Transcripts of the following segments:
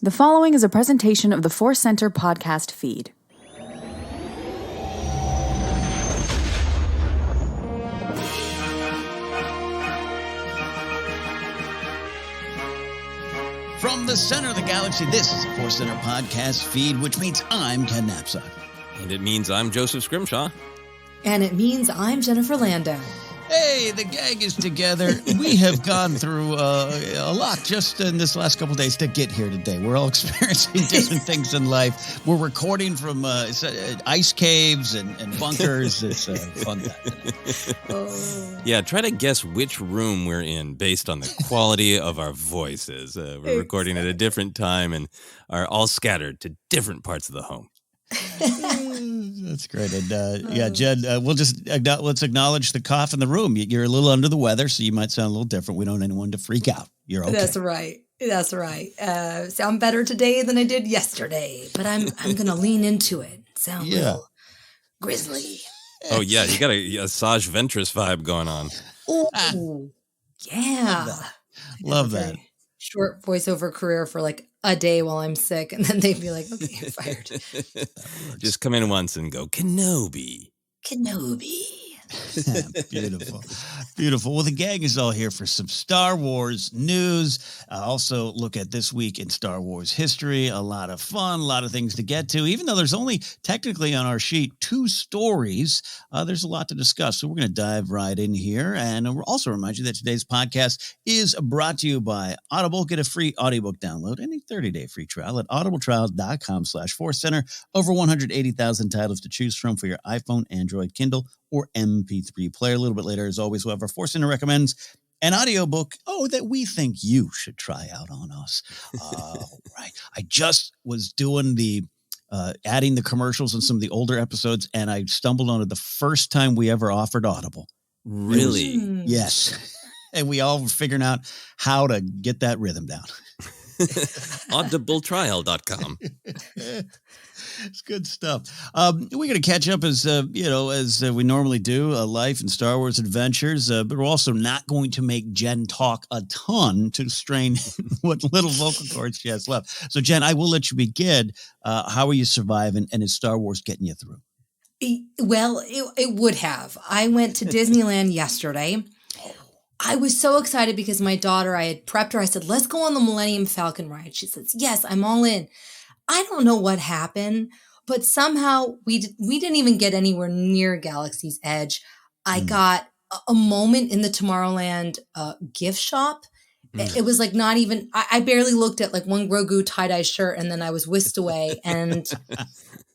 The following is a presentation of the ForceCenter podcast feed. From the center of the galaxy, this is the ForceCenter podcast feed, which means I'm Ken Napzok. And it means I'm Joseph Scrimshaw. And it means I'm Jennifer Landa. Hey, the gang is together. We have gone through a lot just in this last couple of days to get here today. We're all experiencing different things in life. We're recording from ice caves and bunkers. It's a fun time. Yeah, try to guess which room we're in based on the quality of our voices. We're recording at a different time and are all scattered to different parts of the home. That's great. And yeah, Jen, let's acknowledge the cough in the room. You're a little under the weather, so you might sound a little different. We don't want anyone to freak out. You're okay. That's right. Sound better today than I did yesterday, but I'm going to lean into it. Sound a little grizzly. Oh, yeah. You got a Saj Ventress vibe going on. Oh, yeah. Love that. Short voiceover career for like a day while I'm sick, and then they'd be like, okay, you're fired. Just come in once and go, Kenobi. Beautiful. Well, the gang is all here for some Star Wars news. Also look at this week in Star Wars history. A lot of fun, a lot of things to get to. Even though there's only technically on our sheet 2 stories, there's a lot to discuss. So we're going to dive right in here. And we'll also remind you that today's podcast is brought to you by Audible. Get a free audiobook download and a 30-day free trial at audibletrial.com/ForceCenter. Over 180,000 titles to choose from for your iPhone, Android, Kindle, or MP3 player. A little bit later, as always, we'll have our ForceCenter recommends an audiobook, that we think you should try out on us. Right. I just was doing the adding the commercials in some of the older episodes, and I stumbled on it the first time we ever offered Audible. Really? Yes. And we all were figuring out how to get that rhythm down. Audibletrial.com. It's good stuff. We're going to catch up as we normally do, life and Star Wars adventures, but we're also not going to make Jen talk a ton to strain what little vocal cords she has left. So, Jen, I will let you begin. How are you surviving, and is Star Wars getting you through? Well, it would have. I went to Disneyland yesterday. I was so excited because my daughter, I had prepped her. I said, let's go on the Millennium Falcon ride. She says, yes, I'm all in. I don't know what happened, but somehow we didn't even get anywhere near Galaxy's Edge. I got a moment in the Tomorrowland gift shop. It was like not even, I barely looked at like one Grogu tie-dye shirt, and then I was whisked away. And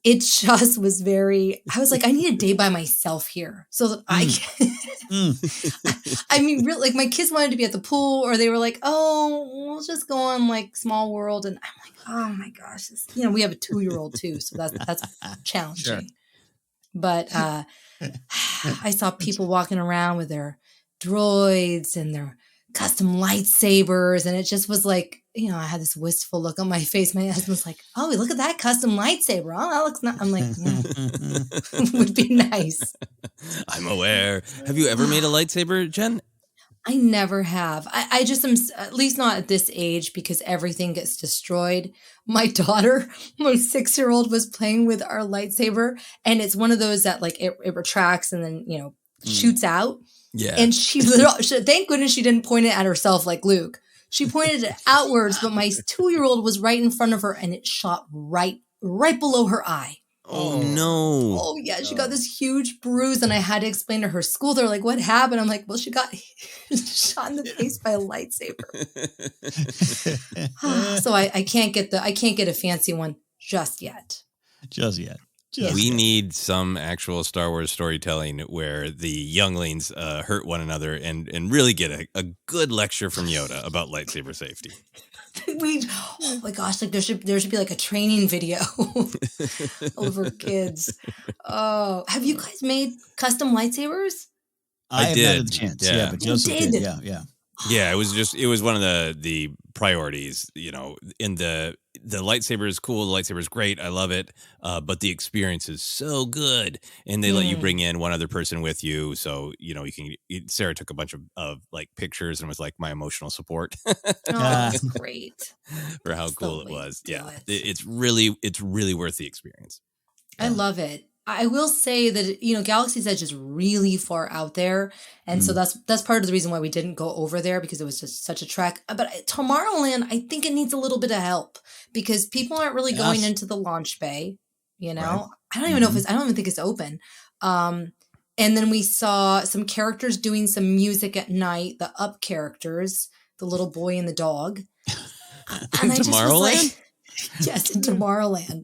it just was I was like, I need a day by myself here so that I mean, really, like my kids wanted to be at the pool, or they were like, oh, we'll just go on like Small World. And I'm like, oh my gosh, we have a 2-year-old too. So that's challenging. Sure. But I saw people walking around with their droids and their custom lightsabers, and it just was like, I had this wistful look on my face. My husband was like, oh, look at that custom lightsaber. Oh, that looks nice. I'm like, it would be nice. I'm aware. Have you ever made a lightsaber, Jen? I never have. I just am, at least not at this age, because everything gets destroyed. My daughter, my 6-year-old, was playing with our lightsaber, and it's one of those that like it retracts and then, shoots out. Yeah. And she thank goodness she didn't point it at herself like Luke. She pointed it outwards, but my 2-year-old was right in front of her, and it shot right below her eye. Oh, no. Oh, yeah. She got this huge bruise, and I had to explain to her school. They're like, what happened? I'm like, well, she got shot in the face by a lightsaber. So I can't get a fancy one just yet. We need some actual Star Wars storytelling where the younglings hurt one another and really get a good lecture from Yoda about lightsaber safety. Oh my gosh, like there should be like a training video over kids. Oh, have you guys made custom lightsabers? I did. Had a chance. Yeah, but Joseph did. Yeah. Yeah, it was one of the priorities, in the the lightsaber is cool. The lightsaber is great. I love it. But the experience is so good. And they let you bring in one other person with you. So, you know, Sarah took a bunch of like pictures and was like my emotional support. That's great. For how cool it was. Yeah. It's really worth the experience. I love it. I will say that, you know, Galaxy's Edge is really far out there. And so that's part of the reason why we didn't go over there, because it was just such a trek. But Tomorrowland, I think it needs a little bit of help because people aren't really going into the launch bay. You know, right. I don't even know I don't even think it's open. And then we saw some characters doing some music at night, the Up characters, the little boy and the dog. And Tomorrowland? Yes, in Tomorrowland.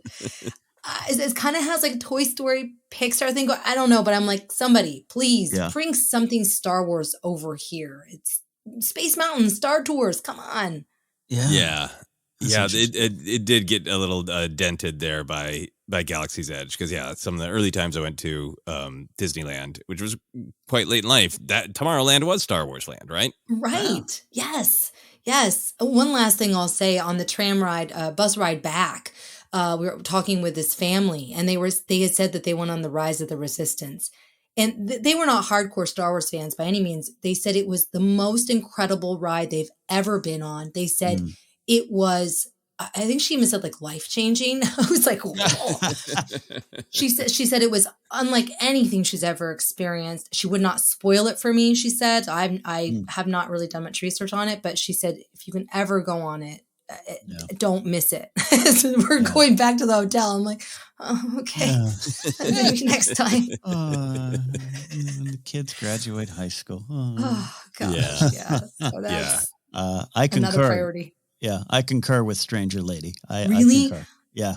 It kind of has like a Toy Story Pixar thing. I don't know, but I'm like, somebody, please bring something Star Wars over here. It's Space Mountain, Star Tours. Come on. Yeah. It did get a little dented there by Galaxy's Edge because some of the early times I went to Disneyland, which was quite late in life, that Tomorrowland was Star Wars land, right? Right. Wow. Yes. One last thing I'll say on the bus ride back. We were talking with this family, and they had said that they went on the Rise of the Resistance, and they were not hardcore Star Wars fans by any means. They said it was the most incredible ride they've ever been on. They said it was, I think she even said like life-changing. I was like, whoa. She said it was unlike anything she's ever experienced. She would not spoil it for me. She said, I have not really done much research on it, but she said, if you can ever go on it, don't miss it. So we're going back to the hotel. I'm like, oh, okay. Maybe next time. When the kids graduate high school. Oh gosh, So that's I concur. Another priority. Yeah, I concur with Stranger Lady. Really? I concur. Yeah.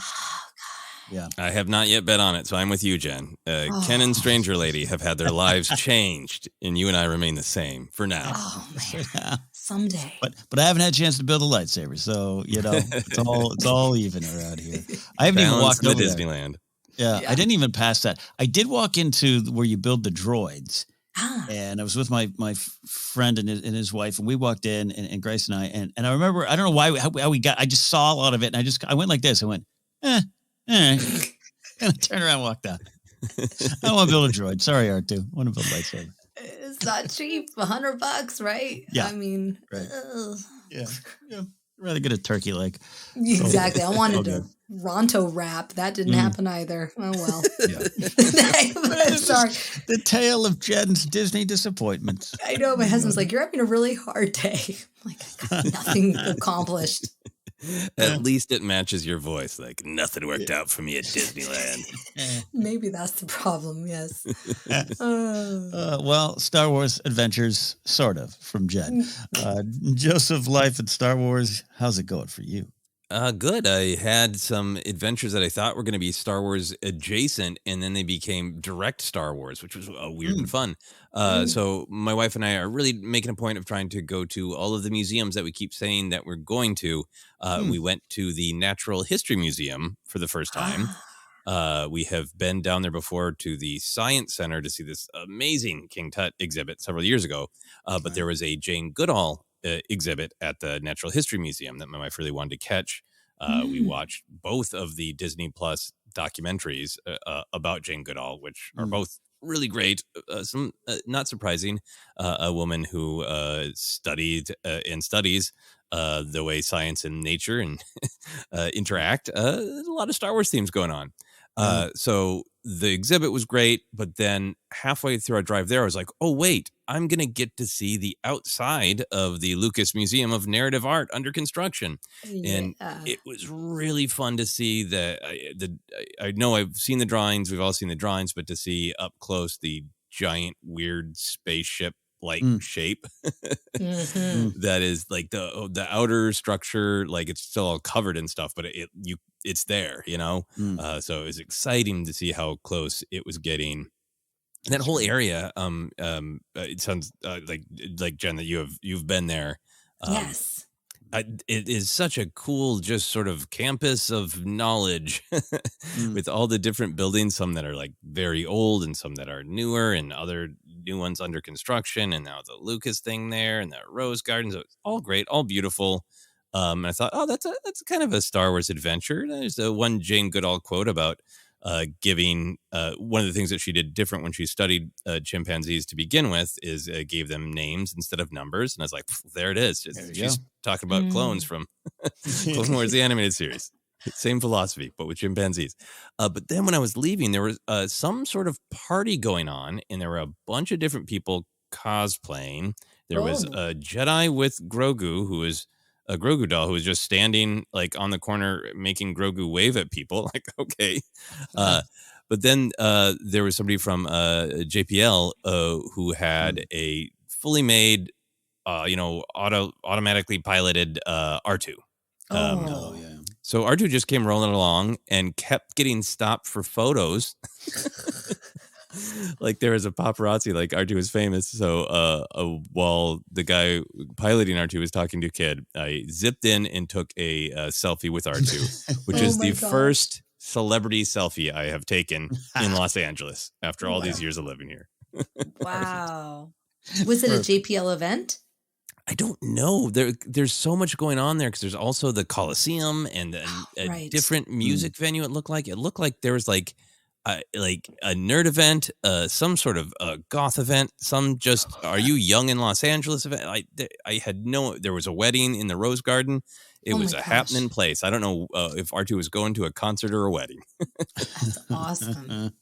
Yeah. I have not yet bet on it, so I'm with you, Jen. Ken and Stranger Lady have had their lives changed, and you and I remain the same for now. Oh man, someday. But I haven't had a chance to build a lightsaber, so you know it's all even around here. I haven't even walked over Disneyland. Yeah, I didn't even pass that. I did walk into where you build the droids. And I was with my friend and his wife, and we walked in, and Grace and I, and I remember, I don't know how we got, I just saw a lot of it, and I went like this. I went, and I turned around and walked out. I don't want to build a droid. Sorry, R2. I want to build a lightsaber. It's not cheap. $100, right? Yeah. I mean, right. Yeah. I'd rather get a turkey leg. Exactly. I wanted a Ronto wrap. That didn't happen either. Oh, well. Sorry. The tale of Jen's Disney disappointments. I know. My husband's like, you're having a really hard day. I'm like, I got nothing accomplished. At least it matches your voice. Like, nothing worked out for me at Disneyland. Maybe that's the problem. Yes. Well, Star Wars Adventures, sort of, from Jen. Joseph, life at Star Wars. How's it going for you? Good. I had some adventures that I thought were going to be Star Wars adjacent, and then they became direct Star Wars, which was weird and fun. So my wife and I are really making a point of trying to go to all of the museums that we keep saying that we're going to. We went to the Natural History Museum for the first time. We have been down there before to the Science Center to see this amazing King Tut exhibit several years ago. But there was a Jane Goodall exhibit at the Natural History Museum that my wife really wanted to catch. We watched both of the Disney Plus documentaries about Jane Goodall, which are both really great. Some not surprising, a woman who studied and studies the way science and nature and interact. There's a lot of Star Wars themes going on. So the exhibit was great, but then halfway through our drive there, I was like, oh, wait, I'm going to get to see the outside of the Lucas Museum of Narrative Art under construction. And it was really fun to see I know I've seen the drawings. We've all seen the drawings, but to see up close the giant, weird spaceship like shape that is like the outer structure, like it's still all covered in stuff, but it's there, you know. So it was exciting to see how close it was getting. And that whole area, it sounds like Jen, that you've been there. Yes. It is such a cool, just sort of campus of knowledge with all the different buildings, some that are like very old and some that are newer and other new ones under construction. And now the Lucas thing there and the Rose Gardens, all great, all beautiful. And I thought, oh, that's kind of a Star Wars adventure. There's one Jane Goodall quote about giving one of the things that she did different when she studied chimpanzees to begin with is gave them names instead of numbers. And I was like, there it is. She's talking about clones from Clone Wars, the animated series. Same philosophy, but with chimpanzees. But then when I was leaving, there was some sort of party going on, and there were a bunch of different people cosplaying. There was a Jedi with Grogu, who is a Grogu doll, who was just standing like on the corner making Grogu wave at people. Like, okay. But then there was somebody from JPL who had a fully made, automatically piloted R2. So R2 just came rolling along and kept getting stopped for photos. Like there was a paparazzi, like R2 was famous. So while the guy piloting R2 was talking to a kid, I zipped in and took a selfie with R2, which is the first celebrity selfie I have taken in Los Angeles after all these years of living here. Wow. Was it a JPL event? I don't know. There's so much going on there because there's also the Coliseum and a different music venue. It looked like there was like a nerd event, some sort of goth event, some just are you young in Los Angeles event. I had there was a wedding in the Rose Garden. It was a happening place. I don't know if R2 was going to a concert or a wedding. That's awesome.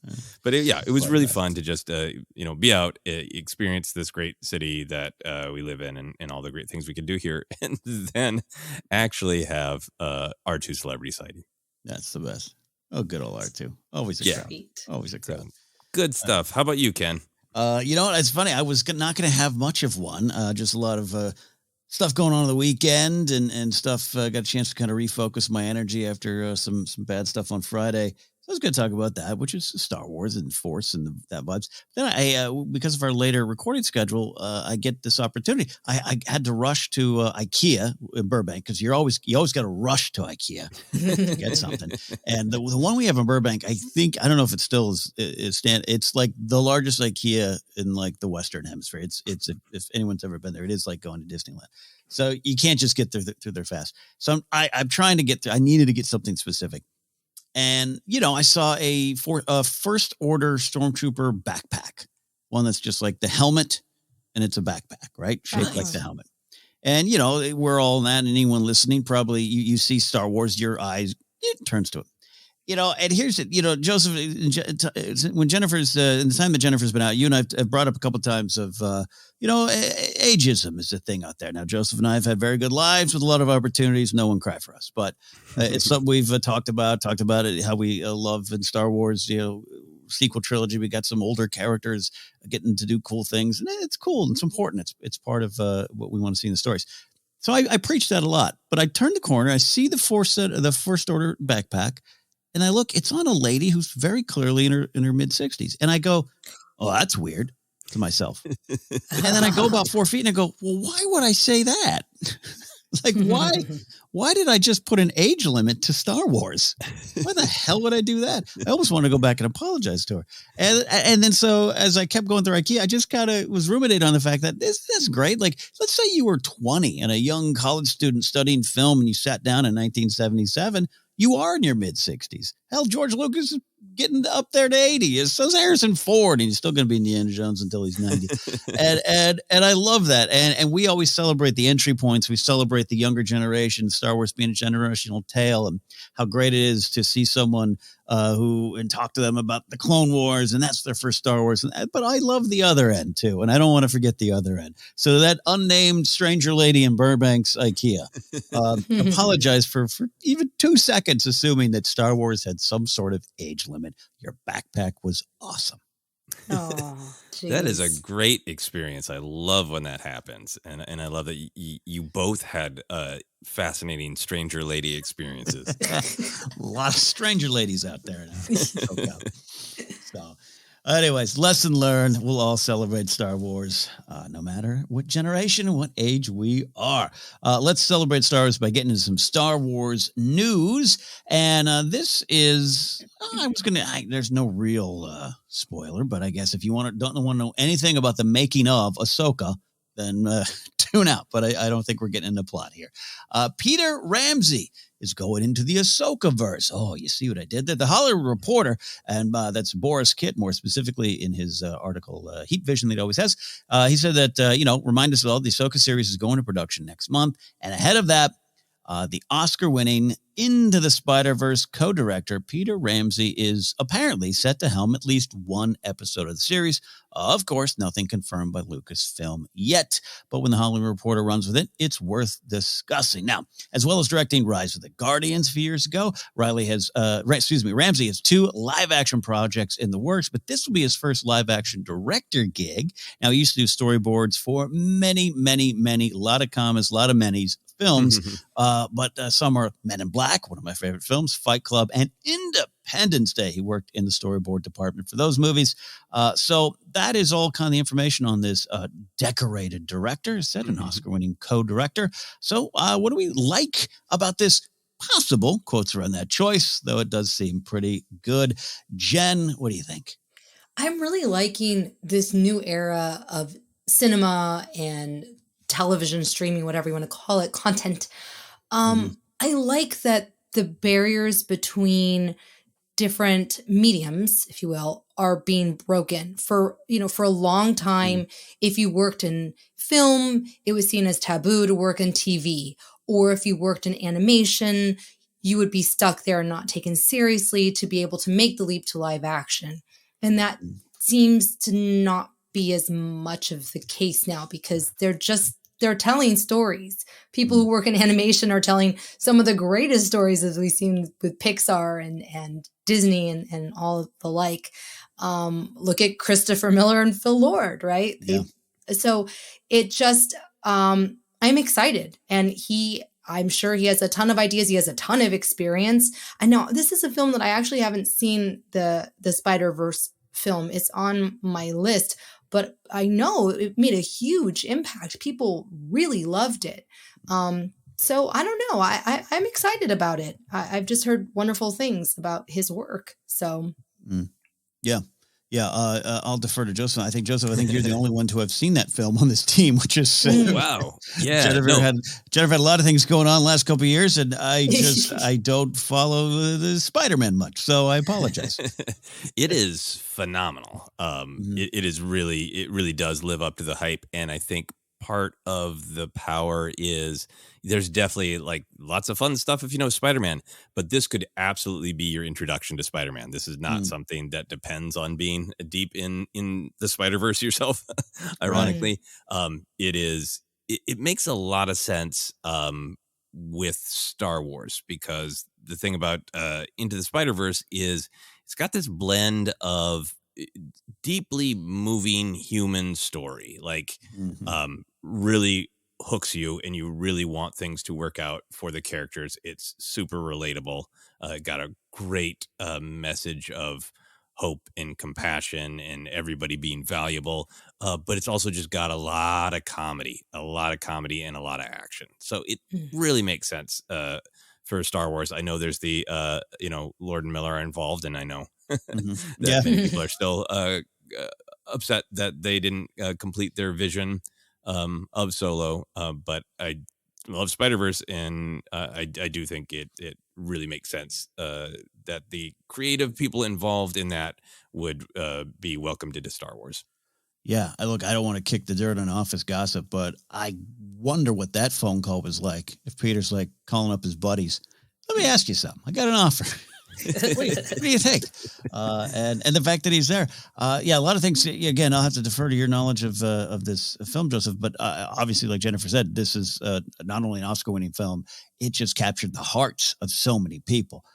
But it was really fun to just be out, experience this great city that we live in, and all the great things we can do here, and then actually have R2 celebrity sighting. That's the best. Oh, good old R2. Always a crowd. Always a crowd. Good stuff. How about you, Ken? You know what? It's funny. I was not going to have much of one. Just a lot of stuff going on the weekend and stuff. Got a chance to kind of refocus my energy after some bad stuff on Friday. So I was going to talk about that, which is Star Wars and Force and that vibes. Then I, because of our later recording schedule, I get this opportunity. I had to rush to IKEA in Burbank because you always got to rush to IKEA to get something. And the one we have in Burbank, I don't know if it still is it's like the largest IKEA in like the Western Hemisphere. It's if anyone's ever been there, it is like going to Disneyland. So you can't just get through there fast. So I'm trying to get through. I needed to get something specific. And, I saw a first order stormtrooper backpack, one that's just like the helmet and it's a backpack, right? Shaped like the helmet. And, we're all in that. And anyone listening, probably you see Star Wars, your eyes, it turns to it. And here's it, Joseph, when Jennifer's, in the time that Jennifer's been out, you and I have brought up a couple of times of, ageism is a thing out there. Now, Joseph and I have had very good lives with a lot of opportunities. No one cried for us, but it's something we've talked about it, how we love in Star Wars, sequel trilogy. We got some older characters getting to do cool things, and it's cool and it's important. It's part of what we want to see in the stories. So I preach that a lot, but I turn the corner, I see the first order backpack. And I look, it's on a lady who's very clearly in her mid-60s. And I go, oh, that's weird to myself. And then I go about 4 feet and I go, well, why would I say that? Like, why did I just put an age limit to Star Wars? Why the hell would I do that? I almost want to go back and apologize to her. And then so as I kept going through IKEA, I just kind of was ruminating on the fact that this is great. Like, let's say you were 20 and a young college student studying film and you sat down in 1977. You are in your mid-60s. Hell, George Lucas is getting up there to 80. So's Harrison Ford, and he's still going to be Indiana Jones until he's 90. and I love that. And we always celebrate the entry points. We celebrate the younger generation, Star Wars being a generational tale, and how great it is to see someone and talk to them about the Clone Wars, and that's their first Star Wars. But I love the other end, too, and I don't want to forget the other end. So that unnamed stranger lady in Burbank's IKEA, apologize for even 2 seconds assuming that Star Wars had some sort of age limit. Your backpack was awesome. Oh, that is a great experience. I love when that happens. And I love that you both had fascinating stranger lady experiences. A lot of stranger ladies out there now. So anyways, lesson learned. We'll all celebrate Star Wars, no matter what generation and what age we are. Let's celebrate Star Wars by getting into some Star Wars news. And this is, there's no real spoiler, but I guess if you don't want to know anything about the making of Ahsoka, then tune out. But I don't think we're getting into plot here. Peter Ramsey is going into the Ahsoka verse. Oh, you see what I did there? The Hollywood Reporter, and that's Boris Kitt, more specifically in his article, Heat Vision that he always has. He said that, remind us all, the Ahsoka series is going to production next month. And ahead of that, the Oscar-winning Into the Spider-Verse co-director Peter Ramsey is apparently set to helm at least one episode of the series. Of course, nothing confirmed by Lucasfilm yet, but when the Hollywood Reporter runs with it, it's worth discussing. Now, as well as directing Rise of the Guardians a few years ago, Ramsey has 2 live-action projects in the works, but this will be his first live-action director gig. Now, he used to do storyboards for many, a lot of commas, a lot of manys, films, but some are Men in Black, one of my favorite films, Fight Club, and Independence Day. He worked in the storyboard department for those movies. So that is all kind of the information on this decorated director, said an Oscar-winning co-director. So what do we like about this possible, quotes around that choice, though it does seem pretty good. Jen, what do you think? I'm really liking this new era of cinema and television streaming, whatever you want to call it, content. I like that the barriers between different mediums, if you will, are being broken. For a long time, if you worked in film, it was seen as taboo to work in TV. Or if you worked in animation, you would be stuck there and not taken seriously to be able to make the leap to live action. And that seems to not be as much of the case now, because they're telling stories. People who work in animation are telling some of the greatest stories, as we've seen with Pixar and Disney and all the like. Look at Christopher Miller and Phil Lord, right? Yeah. So it just, I'm excited. And I'm sure he has a ton of ideas. He has a ton of experience. I know this is a film that I actually haven't seen, the Spider-Verse film. It's on my list, but I know it made a huge impact. People really loved it. So I don't know. I'm excited about it. I've just heard wonderful things about his work. So Yeah. I'll defer to Joseph. I think you're the only one to have seen that film on this team, which is wow. Yeah. Jennifer had a lot of things going on the last couple of years, and I don't follow the Spider-Man much, so I apologize. It is phenomenal. It really does live up to the hype, and I think part of the power is there's definitely like lots of fun stuff if you know Spider-Man, but this could absolutely be your introduction to Spider-Man. This is not something that depends on being deep in the Spider-Verse yourself. Ironically, it makes a lot of sense with Star Wars, because the thing about Into the Spider-Verse is it's got this blend of deeply moving human story, like really hooks you and you really want things to work out for the characters. It's super relatable. Got a great message of hope and compassion and everybody being valuable. But it's also just got a lot of comedy and a lot of action. So it really makes sense for Star Wars. I know there's the, Lord and Miller are involved, and I know that many people are still upset that they didn't complete their vision of Solo. But I love Spider-Verse, and I do think it really makes sense that the creative people involved in that would be welcomed into Star Wars. Yeah, I don't want to kick the dirt on office gossip, but I wonder what that phone call was like. If Peter's like calling up his buddies, let me ask you something. I got an offer. What do you think? And the fact that he's there. A lot of things. Again, I'll have to defer to your knowledge of this film, Joseph. But obviously, like Jennifer said, this is not only an Oscar-winning film, it just captured the hearts of so many people.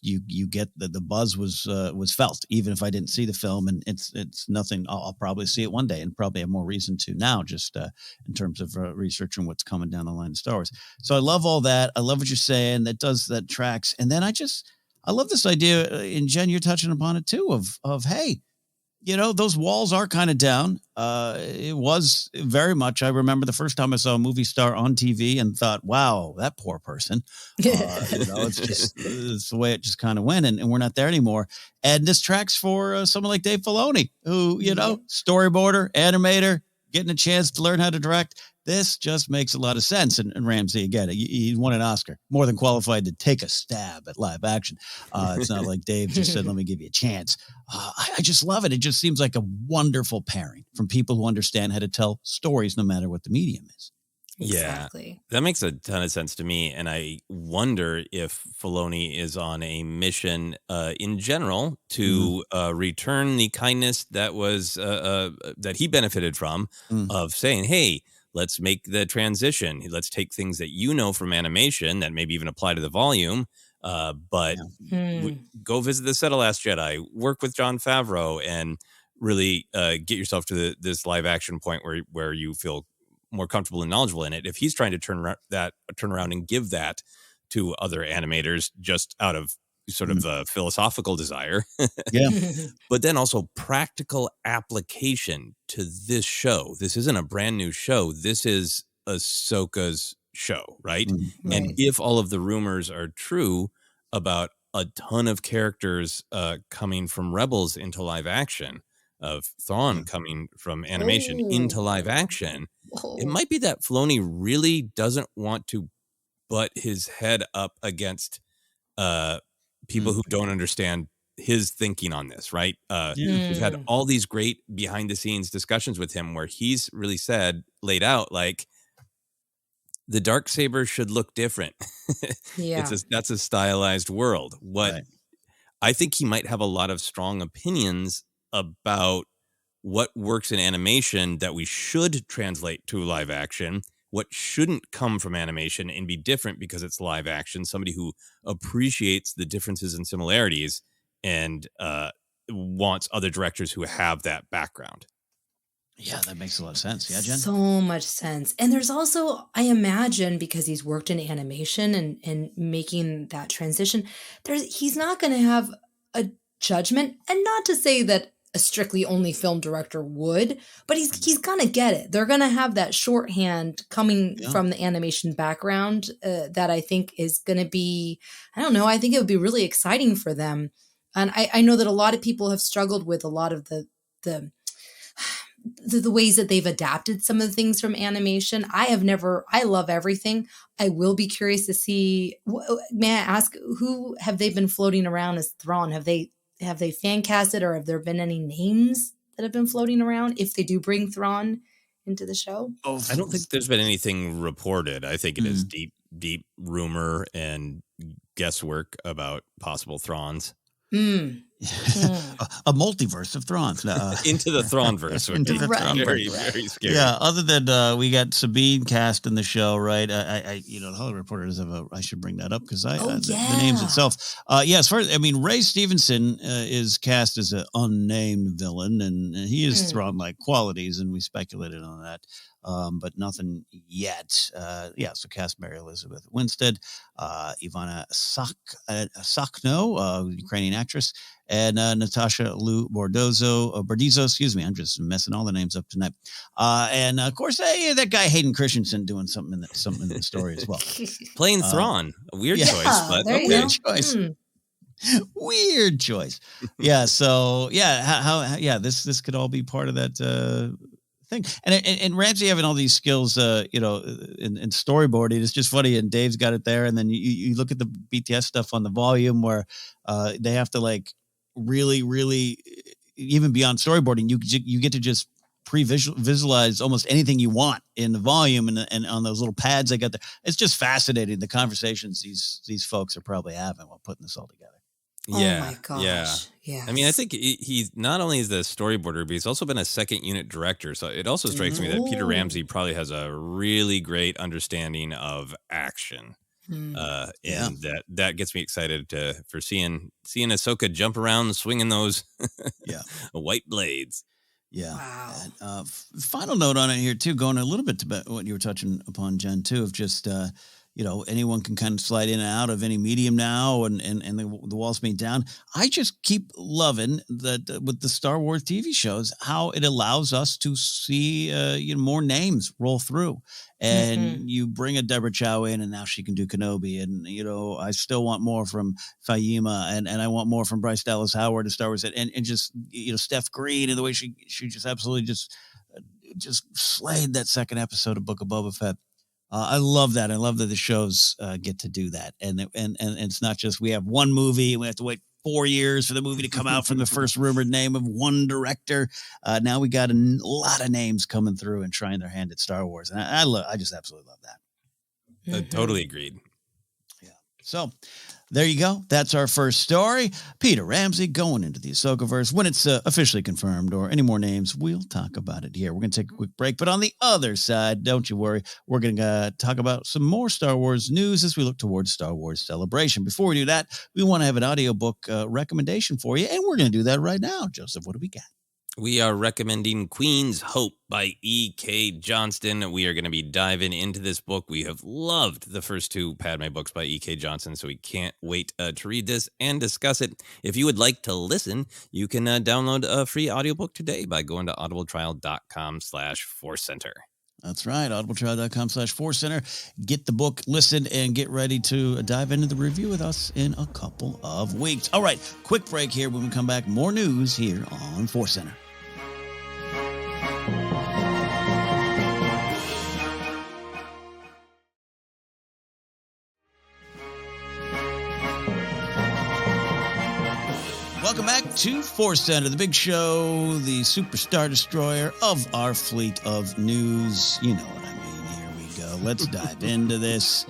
You get the buzz was felt, even if I didn't see the film, and it's nothing. I'll probably see it one day, and probably have more reason to now, just in terms of researching what's coming down the line in Star Wars. So I love all that. I love what you're saying. That tracks. And then I love this idea, and Jen, you're touching upon it too, of hey, those walls are kind of down. It was very much, I remember the first time I saw a movie star on TV and thought, wow, that poor person. It's the way it just kind of went, and we're not there anymore. And this tracks for someone like Dave Filoni, who, storyboarder, animator, getting a chance to learn how to direct. This just makes a lot of sense. And Ramsey, again, he won an Oscar, more than qualified to take a stab at live action. It's not like Dave just said, let me give you a chance. I just love it. It just seems like a wonderful pairing from people who understand how to tell stories no matter what the medium is. Exactly. Yeah, that makes a ton of sense to me. And I wonder if Filoni is on a mission in general to return the kindness that was that he benefited from of saying, hey, let's make the transition. Let's take things that you know from animation that maybe even apply to the volume. But go visit the set of Last Jedi, work with Jon Favreau, and really get yourself to this live action point where you feel more comfortable and knowledgeable in it. If he's trying to turn around and give that to other animators just out of sort of a philosophical desire, but then also practical application to this show. This isn't a brand new show. This is Ahsoka's show, right? And if all of the rumors are true about a ton of characters coming from Rebels into live action, of Thrawn coming from animation into live action, it might be that Filoni really doesn't want to butt his head up against people who don't understand his thinking on this, right? We've had all these great behind the scenes discussions with him where he's really laid out like the Darksaber should look different. That's a stylized world. I think he might have a lot of strong opinions about what works in animation that we should translate to live action, what shouldn't come from animation and be different because it's live action, somebody who appreciates the differences and similarities and wants other directors who have that background. Yeah, that makes a lot of sense. Yeah, Jen? So much sense. And there's also, I imagine, because he's worked in animation and making that transition, he's not going to have a judgment. And not to say that a strictly only film director would, but he's going to get it. They're going to have that shorthand coming from the animation background that I think is going to be, I don't know, I think it would be really exciting for them. And I know that a lot of people have struggled with a lot of the ways that they've adapted some of the things from animation. I love everything. I will be curious to see, may I ask, who have they been floating around as Thrawn? Have they fan casted, or have there been any names that have been floating around if they do bring Thrawn into the show? I don't think there's been anything reported. I think it is deep rumor and guesswork about possible Thrawns. A multiverse of Thrawns. Into the Thrawnverse. Into the Thrawnverse. Very, very scary. Yeah, other than we got Sabine cast in the show, right? The Hollywood Reporter does have I should bring that up because the names itself. As far as, Ray Stevenson is cast as an unnamed villain, and he has Thrawn-like qualities, and we speculated on that. But nothing yet. So cast Mary Elizabeth Winstead, Ivana Sakno, Ukrainian actress, and Natasha Lou Bordizzo, excuse me, I'm just messing all the names up tonight. And of course, that guy Hayden Christensen doing something in the story as well. Playing Thrawn, a weird choice, but okay. Choice. Weird choice. So this could all be part of that thing. And Ramsey having all these skills, in storyboarding, it's just funny. And Dave's got it there. And then you look at the BTS stuff on the volume where they have to like really, really, even beyond storyboarding, you get to just visualize almost anything you want in the volume and on those little pads they got there. It's just fascinating, the conversations these folks are probably having while putting this all together. Yeah. Oh my gosh. Yeah. I think he not only is the storyboarder, but he's also been a second unit director. So it also strikes me that Peter Ramsey probably has a really great understanding of action. And that gets me excited for seeing Ahsoka jump around swinging those white blades. Yeah. Wow. And, final note on it here too, going a little bit to what you were touching upon, Jen, too, of just anyone can kind of slide in and out of any medium now, and the walls being down. I just keep loving that with the Star Wars TV shows, how it allows us to see more names roll through. And you bring a Deborah Chow in, and now she can do Kenobi. And, I still want more from Faima, and I want more from Bryce Dallas Howard and Star Wars. And just, Steph Green, and the way she just absolutely just just slayed that second episode of Book of Boba Fett. I love that. I love that the shows get to do that. And it's not just we have one movie and we have to wait 4 years for the movie to come out from the first rumored name of one director. Now we got a lot of names coming through and trying their hand at Star Wars. And I just absolutely love that. Totally agreed. Yeah. So there you go. That's our first story. Peter Ramsey going into the Ahsokaverse. When it's officially confirmed or any more names, we'll talk about it here. We're going to take a quick break. But on the other side, don't you worry, we're going to talk about some more Star Wars news as we look towards Star Wars Celebration. Before we do that, we want to have an audiobook recommendation for you, and we're going to do that right now. Joseph, what do we got? We are recommending Queen's Hope by E.K. Johnston. We are going to be diving into this book. We have loved the first 2 Padme books by E.K. Johnston, so we can't wait to read this and discuss it. If you would like to listen, you can download a free audiobook today by going to audibletrial.com/ForceCenter. That's right, audibletrial.com/ForceCenter. Get the book, listen, and get ready to dive into the review with us in a couple of weeks. All right, quick break here. When we come back, more news here on ForceCenter. Welcome back to ForceCenter, the big show, the superstar destroyer of our fleet of news. You know what I mean. Here we go. Let's dive into this.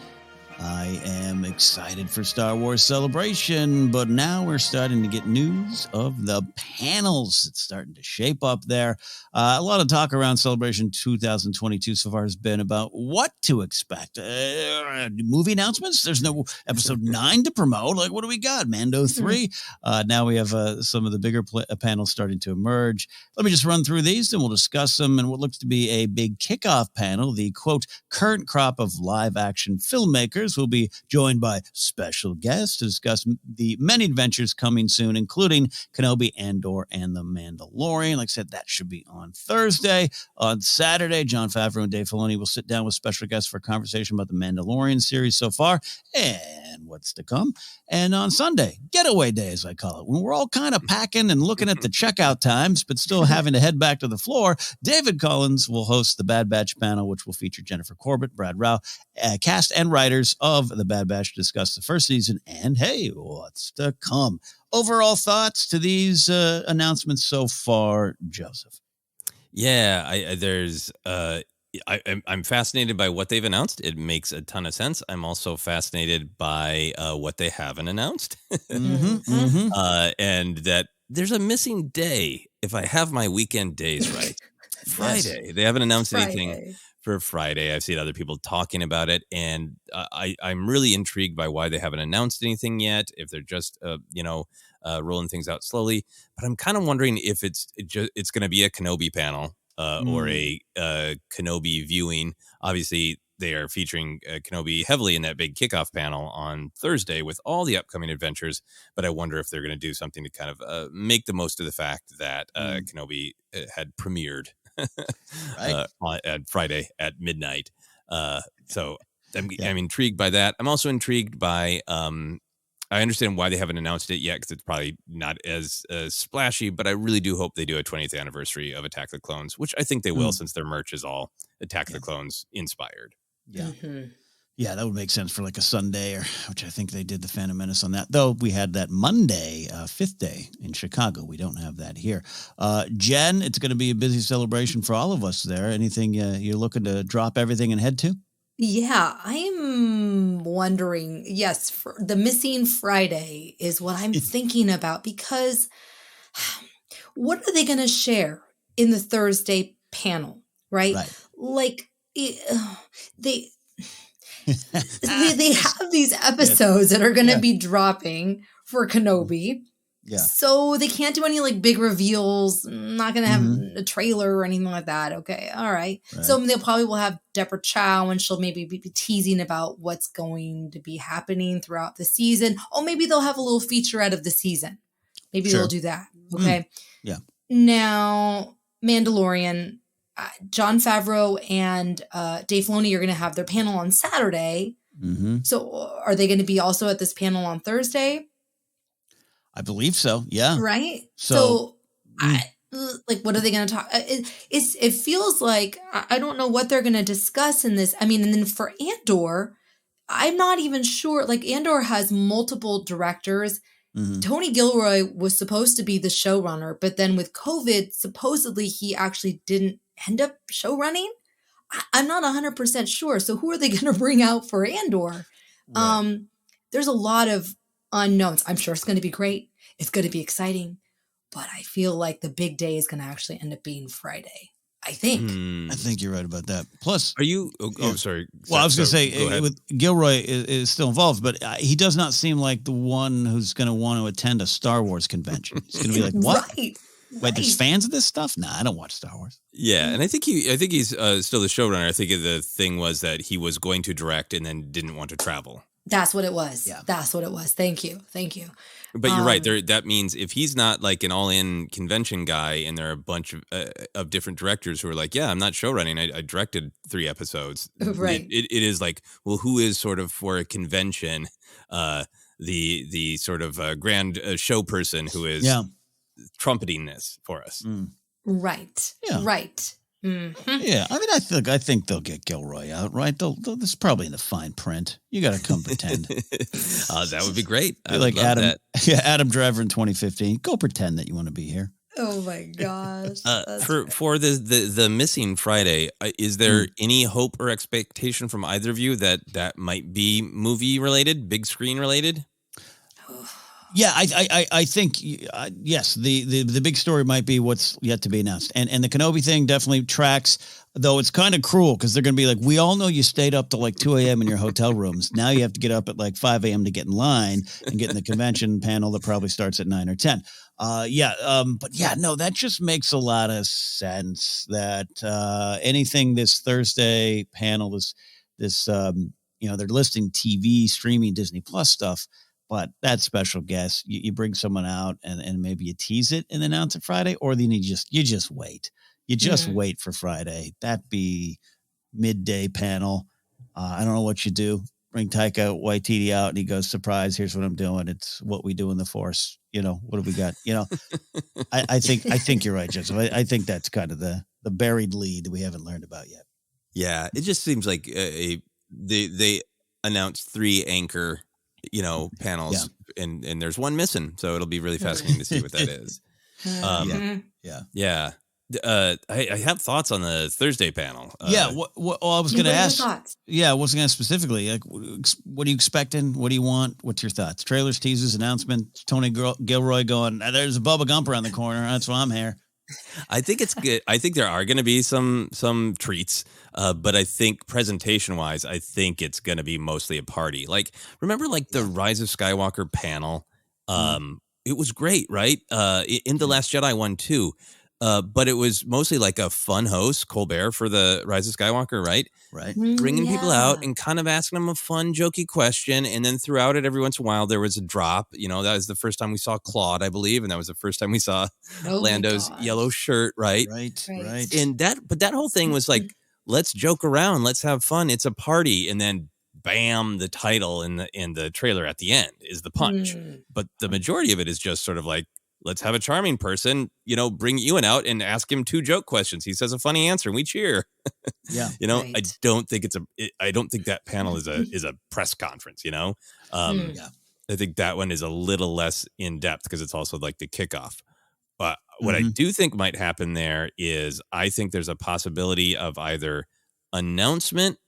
I am excited for Star Wars Celebration, but now we're starting to get news of the panels. It's starting to shape up there. A lot of talk around Celebration 2022 so far has been about what to expect. Movie announcements? There's no episode 9 to promote. Like, what do we got? Mando 3? Now we have some of the bigger panels starting to emerge. Let me just run through these, and we'll discuss them. And what looks to be a big kickoff panel, the, quote, current crop of live-action filmmakers, will be joined by special guests to discuss the many adventures coming soon, including Kenobi, Andor, and The Mandalorian. Like I said, that should be on Thursday. On Saturday, Jon Favreau and Dave Filoni will sit down with special guests for a conversation about the Mandalorian series so far and what's to come. And on Sunday, getaway day, as I call it, when we're all kind of packing and looking at the checkout times, but still having to head back to the floor, David Collins will host the Bad Batch panel, which will feature Jennifer Corbett, Brad Rao, cast and writers of the Bad Batch to discuss the first season and, hey, what's to come. Overall thoughts to these announcements so far, Joseph? Yeah, I'm fascinated by what they've announced. It makes a ton of sense. I'm also fascinated by what they haven't announced. And that there's a missing day if I have my weekend days right. Friday. Yes. They haven't announced anything for Friday. I've seen other people talking about it, and I'm really intrigued by why they haven't announced anything yet, if they're just, rolling things out slowly. But I'm kind of wondering if it's going to be a Kenobi panel or a Kenobi viewing. Obviously, they are featuring Kenobi heavily in that big kickoff panel on Thursday with all the upcoming adventures. But I wonder if they're going to do something to kind of make the most of the fact that Kenobi had premiered at Friday at midnight. So I'm intrigued by that. I'm also intrigued by, I understand why they haven't announced it yet, because it's probably not as splashy, but I really do hope they do a 20th anniversary of Attack of the Clones, which I think they will, since their merch is all Attack of the Clones inspired. Yeah. Yeah, that would make sense for like a Sunday, which I think they did the Phantom Menace on that. Though we had that Monday, 5th day in Chicago. We don't have that here. Jen, it's going to be a busy celebration for all of us there. Anything you're looking to drop everything and head to? Yeah, I'm wondering, yes, for the missing Friday is what I'm thinking about, because what are they going to share in the Thursday panel, right? Like, they have these episodes that are going to be dropping for Kenobi. Yeah. So they can't do any like big reveals. Not going to have a trailer or anything like that. Okay. All right. So they'll probably will have Deborah Chow, and she'll maybe be teasing about what's going to be happening throughout the season. Oh, maybe they'll have a little featurette of the season. Maybe they'll do that. Okay. Yeah. Now, Mandalorian, Jon Favreau and Dave Filoni are going to have their panel on Saturday. So are they going to be also at this panel on Thursday? I believe so. Yeah. Right. like, what are they going to talk? It feels like I don't know what they're going to discuss in this. I mean, and then for Andor, I'm not even sure. Like, Andor has multiple directors. Mhm. Tony Gilroy was supposed to be the showrunner, but then with COVID, supposedly he actually didn't end up showrunning. I'm not 100% sure. So who are they going to bring out for Andor? Right. There's a lot of unknowns. I'm sure it's going to be great. It's going to be exciting. But I feel like the big day is going to actually end up being Friday. I think. I think you're right about that. Plus, Are you? Oh, sorry. well, I was going to Go say, ahead. with Gilroy is still involved, but he does not seem like the one who's going to want to attend a Star Wars convention. He's going to be like, what? Right. Wait, there's fans of this stuff? Nah, I don't watch Star Wars. Yeah, and I think he's still the showrunner. I think the thing was that he was going to direct and then didn't want to travel. That's what it was. Yeah. That's what it was. Thank you. But you're right. That means if he's not like an all-in convention guy, and there are a bunch of different directors who are like, yeah, I'm not showrunning. I directed 3 episodes. Right. It is like, well, who is sort of for a convention, the sort of grand show person who is trumpeting this for us. Right. Yeah. Right. Mm-hmm. Yeah, I mean, I think they'll get Gilroy out, right? This is probably in the fine print. You got to come pretend. That would be great. Be like Adam Driver in 2015. Go pretend that you want to be here. Oh my gosh. For the missing Friday, is there any hope or expectation from either of you that might be movie related, big screen related? Yeah, I think yes. The big story might be what's yet to be announced, and the Kenobi thing definitely tracks. Though it's kind of cruel because they're going to be like, we all know you stayed up till like 2 a.m. in your hotel rooms. Now you have to get up at like 5 a.m. to get in line and get in the convention panel that probably starts at 9 or 10. But yeah, no, that just makes a lot of sense. That anything this Thursday panel, this they're listing TV streaming Disney Plus stuff. But that special guest, you bring someone out and maybe you tease it and announce it Friday, or then you just wait. You just wait for Friday. That'd be midday panel. I don't know what you do. Bring Taika Waititi out and he goes, surprise, here's what I'm doing. It's what we do in the Force. What do we got? I think you're right, Joseph. I think that's kind of the buried lead that we haven't learned about yet. Yeah, it just seems like they announced 3 anchor panels, and there's one missing, so it'll be really fascinating to see what that is. Yeah. I have thoughts on the Thursday panel. I was going to ask. Yeah, I was going to ask specifically. Like, what are you expecting? What do you want? What's your thoughts? Trailers, teasers, announcements. Tony Gilroy going, there's a Bubba Gump around the corner. That's why I'm here. I think it's good. I think there are going to be some treats, but I think presentation wise, I think it's going to be mostly a party. Like, remember like the Rise of Skywalker panel? It was great, right? In The Last Jedi one too. But it was mostly like a fun host, Colbert, for the Rise of Skywalker, right? Right. Bringing people out and kind of asking them a fun, jokey question. And then throughout it, every once in a while, there was a drop. That was the first time we saw Claude, I believe. And that was the first time we saw Lando's yellow shirt, right? Right. And that whole thing was like, let's joke around. Let's have fun. It's a party. And then bam, the title in the trailer at the end is the punch. But the majority of it is just sort of like, let's have a charming person, bring Ewan out and ask him 2 joke questions. He says a funny answer and we cheer. Yeah. Right. I don't think I don't think that panel is a press conference, I think that one is a little less in depth because it's also like the kickoff. But what I do think might happen there is I think there's a possibility of either announcement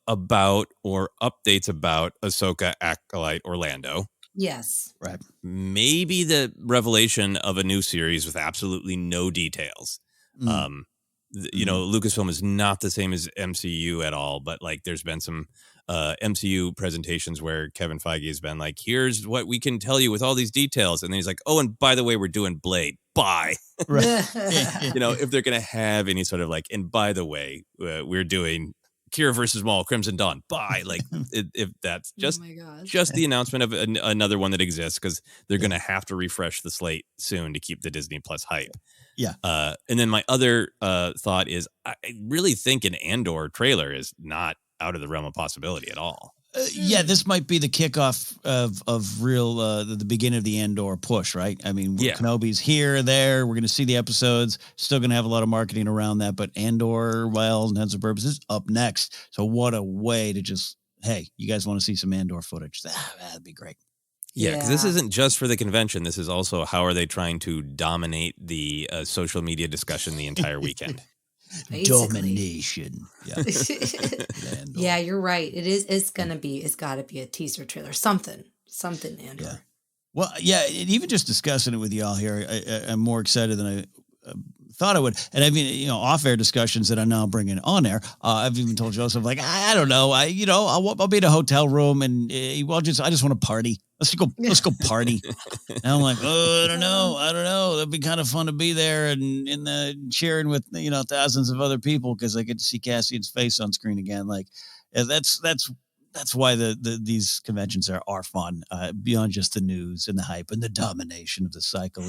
about or updates about Ahsoka, Acolyte, Orlando. Yes. Right. Maybe the revelation of a new series with absolutely no details. Lucasfilm is not the same as MCU at all, but like there's been some MCU presentations where Kevin Feige has been like, here's what we can tell you with all these details. And then he's like, oh, and by the way, we're doing Blade. Bye. Right. If they're going to have any sort of like, and by the way, we're doing Kira versus Maul, Crimson Dawn. Bye. Like if that's just the announcement of another one that exists, because they're going to have to refresh the slate soon to keep the Disney Plus hype. Yeah. And then my other thought is I really think an Andor trailer is not out of the realm of possibility at all. Yeah, this might be the kickoff of real the beginning of the Andor push, right? I mean, Yeah. Kenobi's here, there. We're going to see the episodes. Still going to have a lot of marketing around that, but Andor, well, intents and purposes, up next. So what a way to just, hey, you guys want to see some Andor footage? That'd be great. Yeah, because this isn't just for the convention. This is also how are they trying to dominate the social media discussion the entire weekend. Basically. Domination. Yeah. Yeah, you're right. It's got to be a teaser trailer. Something Andor. Yeah. Well, yeah, even just discussing it with y'all here, I'm more excited than I thought I would. And I mean, off-air discussions that I'm now bringing on air. I've even told Joseph, like, I don't know. I'll be in a hotel room and I just want to party. Let's go party. And I'm like, I don't know. That'd be kind of fun to be there and in the cheering with, thousands of other people because I get to see Cassian's face on screen again. Like, that's why these conventions are fun, beyond just the news and the hype and the domination of the cycle.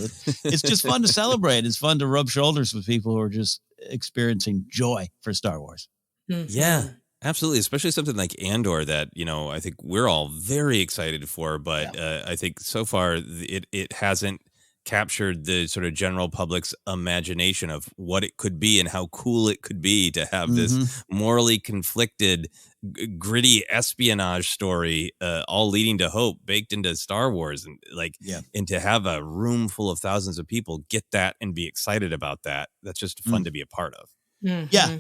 It's just fun to celebrate. It's fun to rub shoulders with people who are just experiencing joy for Star Wars. Mm-hmm. Yeah, absolutely. Especially something like Andor that, I think we're all very excited for, but I think so far it hasn't captured the sort of general public's imagination of what it could be and how cool it could be to have this morally conflicted, gritty espionage story, all leading to hope baked into Star Wars, and to have a room full of thousands of people get that and be excited about that. That's just fun to be a part of. Mm-hmm.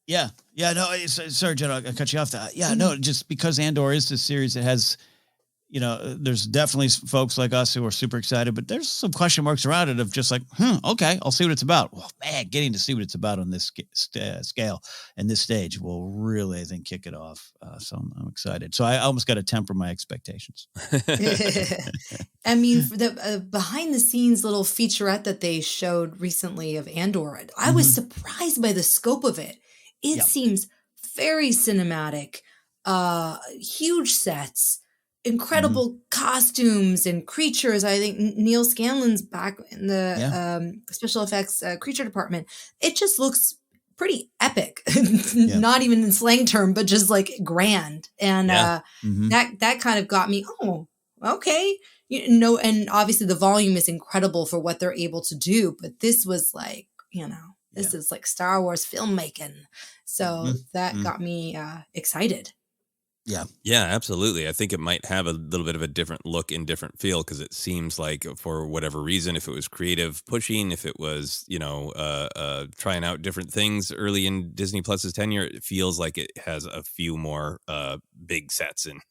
Yeah. No, sorry, Jen, I cut you off. No, just because Andor is this series that has, there's definitely folks like us who are super excited, but there's some question marks around it of just like, okay, I'll see what it's about. Well, man, getting to see what it's about on this scale and this stage will really, I think, kick it off. So I'm excited. So I almost got to temper my expectations. I mean, for the behind the scenes little featurette that they showed recently of Andor, I was surprised by the scope of it. It seems very cinematic, huge sets, incredible costumes and creatures. I think Neil Scanlon's back in the special effects creature department. It just looks pretty epic, not even in slang term, but just like grand. And that kind of got me, oh, okay. And obviously the volume is incredible for what they're able to do. But this was like, this is like Star Wars filmmaking. So that got me excited. Yeah, absolutely. I think it might have a little bit of a different look and different feel because it seems like for whatever reason, if it was creative pushing, if it was, trying out different things early in Disney Plus's tenure, it feels like it has a few more big sets and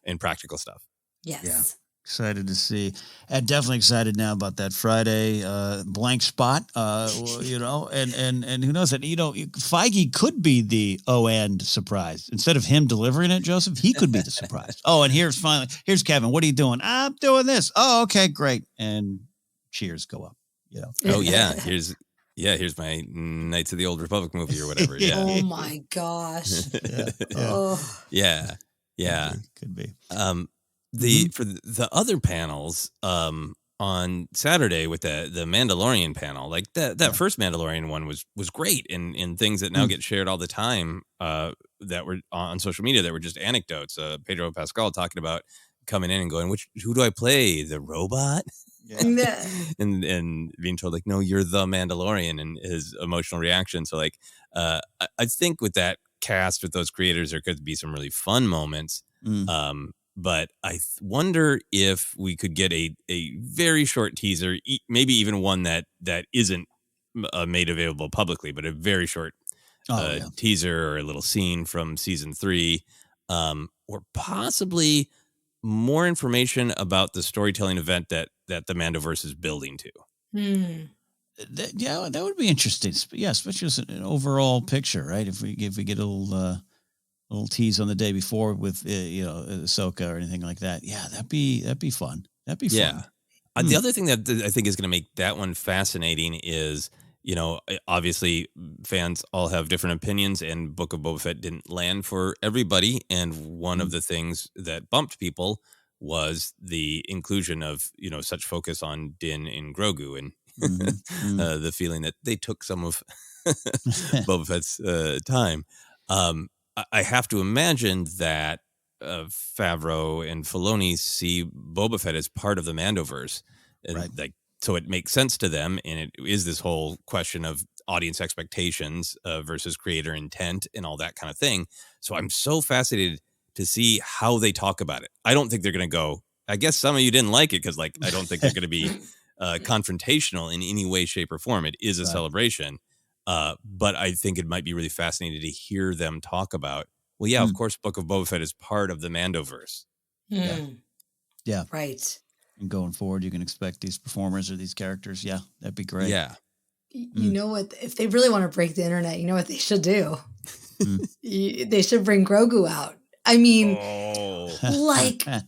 and practical stuff. Yes. Yeah. Excited to see, and definitely excited now about that Friday blank spot. And who knows that Feige could be the and surprise instead of him delivering it. Joseph, he could be the surprise. Oh, and here's Kevin. What are you doing? I'm doing this. Oh, okay, great. And cheers go up. Oh yeah, here's my Knights of the Old Republic movie or whatever. Yeah. Oh my gosh. Yeah. Could be. For the other panels on Saturday with the Mandalorian panel, like that first Mandalorian one was great and things that now get shared all the time that were on social media that were just anecdotes. Pedro Pascal talking about coming in and going, who do I play? The robot? Yeah. and being told like, no, you're the Mandalorian, and his emotional reaction. So like I think with that cast, with those creators, there could be some really fun moments. But I wonder if we could get a very short teaser, maybe even one that isn't made available publicly, but a very short teaser or a little scene from season 3, or possibly more information about the storytelling event that the Mandoverse is building to. That would be interesting. Yeah, especially as an overall picture, right? If we get a little tease on the day before with Ahsoka or anything like that. Yeah, that'd be fun. That'd be fun. Yeah. The other thing that I think is going to make that one fascinating is, obviously fans all have different opinions, and Book of Boba Fett didn't land for everybody. And one of the things that bumped people was the inclusion of, such focus on Din and Grogu, and the feeling that they took some of Boba Fett's time. I have to imagine that Favreau and Filoni see Boba Fett as part of the Mandoverse, and Right. so it makes sense to them, and it is this whole question of audience expectations versus creator intent and all that kind of thing. So I'm so fascinated to see how they talk about it. I don't think they're going to go, I guess some of you didn't like it because I don't think they're going to be confrontational in any way, shape, or form. It is a celebration. But I think it might be really fascinating to hear them talk about, well, yeah, of course, Book of Boba Fett is part of the Mandoverse. Yeah. Right. And going forward, you can expect these performers or these characters. Yeah, that'd be great. Yeah. You know what? If they really want to break the internet, you know what they should do? They should bring Grogu out. I mean, it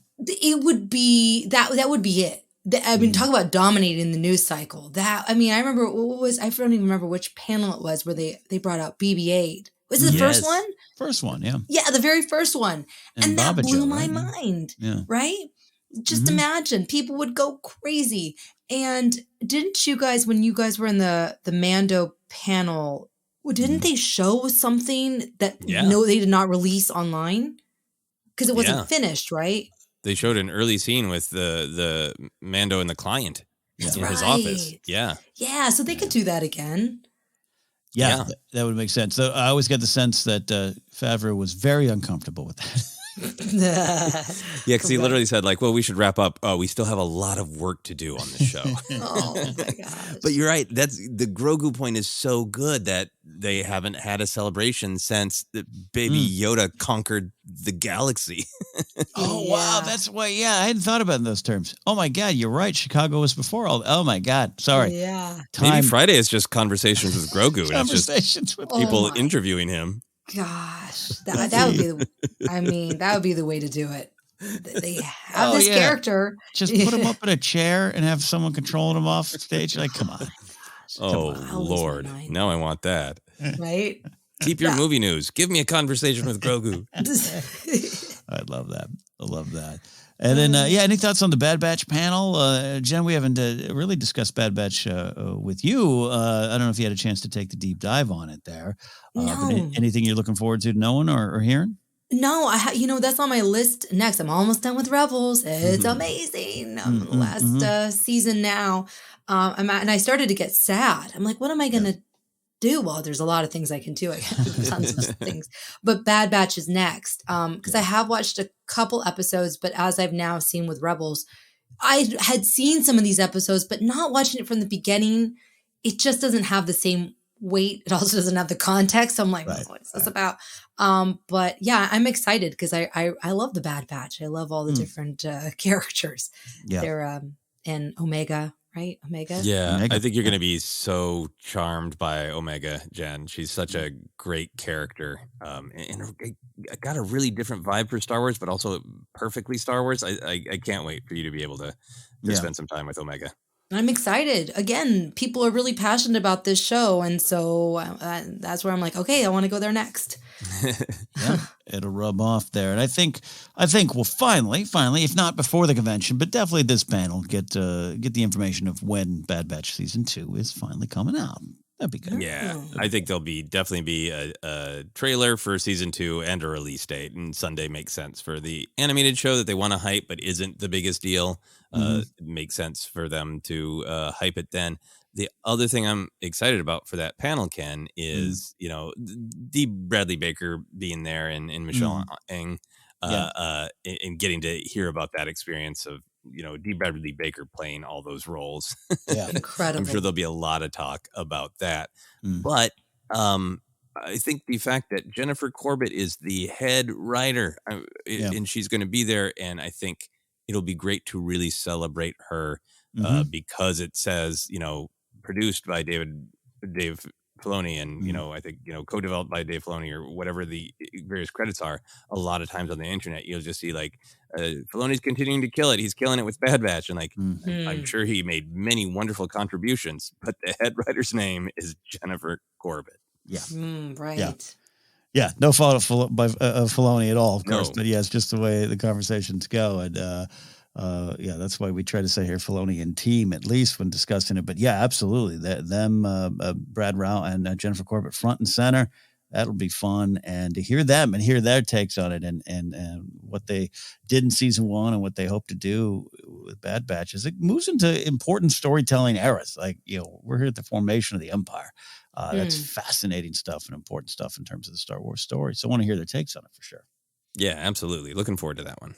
would be that would be it. I mean, talk about dominating the news cycle. I remember I don't even remember which panel it was where they brought out BB-8. Was it the first one? First one, yeah. Yeah, the very first one. And that blew my mind, right? Just imagine, people would go crazy. And didn't you guys, when you guys were in the Mando panel, didn't they show something that they did not release online? Because it wasn't finished, right? They showed an early scene with the Mando and the client in his office. Yeah. Yeah, so they could do that again. Yeah, that would make sense. So I always get the sense that Favreau was very uncomfortable with that. Yeah, because he literally said, we should wrap up. We still have a lot of work to do on this show. Oh, my gosh. But you're right. That's the Grogu point is so good that they haven't had a celebration since Baby Yoda conquered the galaxy. Oh, wow. That's why. Yeah, I hadn't thought about it in those terms. Oh, my God. You're right. Chicago was before all. Oh, my God. Sorry. Yeah. Maybe Friday is just conversations with Grogu. And Conversations with people interviewing him. Gosh, that would be. That would be the way to do it. They have this character. Just put him up in a chair and have someone controlling him off stage. Come on. Lord! Now I want that. Right? Keep your movie news. Give me a conversation with Grogu. I love that. I love that. And then, any thoughts on the Bad Batch panel? Jen, we haven't really discussed Bad Batch with you. I don't know if you had a chance to take the deep dive on it there. No. But anything you're looking forward to knowing or hearing? No, that's on my list next. I'm almost done with Rebels. It's amazing. I'm in the last season now. And I started to get sad. I'm like, what am I going to do? Well, there's a lot of things I can do. I have tons of things. But Bad Batch is next. Because I have watched a couple episodes, but as I've now seen with Rebels, I had seen some of these episodes, but not watching it from the beginning. It just doesn't have the same weight. It also doesn't have the context. So I'm like, what's this about? But yeah, I'm excited because I love the Bad Batch. I love all the different characters. Yeah. They're and Omega, right? Omega. Yeah, Omega. I think you're going to be so charmed by Omega, Jen. She's such a great character, and I got a really different vibe for Star Wars, but also perfectly Star Wars. I can't wait for you to be able to spend some time with Omega. I'm excited. Again, people are really passionate about this show, and so that's where I'm like, okay, I want to go there next. It'll rub off there, and I think we'll finally, if not before the convention, but definitely this panel get the information of when Bad Batch season 2 is finally coming out. That'd be good. Yeah, I think there'll definitely be a trailer for season 2 and a release date, and Sunday makes sense for the animated show that they want to hype, but isn't the biggest deal. It makes sense for them to hype it then. The other thing I'm excited about for that panel, Ken, is D. Bradley Baker being there and Michelle Ng, and getting to hear about that experience of D. Bradley Baker playing all those roles. Yeah, incredible. I'm sure there'll be a lot of talk about that. But I think the fact that Jennifer Corbett is the head writer, and she's going to be there, and I think it'll be great to really celebrate her because it says produced by Dave Filoni, and I think co-developed by Dave Filoni, or whatever the various credits are. A lot of times on the internet you'll just see Filoni's continuing to kill it, he's killing it with Bad Batch, and I'm sure he made many wonderful contributions, but the head writer's name is Jennifer Corbett. Right. Yeah, no fault of Filoni at all, of course, but it's just the way the conversations go, and that's why we try to say here Filoni and team at least when discussing it. But yeah, absolutely, them, Brad Rao and Jennifer Corbett front and center. that'll be fun. And to hear them and hear their takes on it and what they did in season 1 and what they hope to do with Bad Batch as it moves into important storytelling eras. Like, we're here at the formation of the Empire. That's fascinating stuff and important stuff in terms of the Star Wars story. So I want to hear their takes on it for sure. Yeah, absolutely. Looking forward to that one.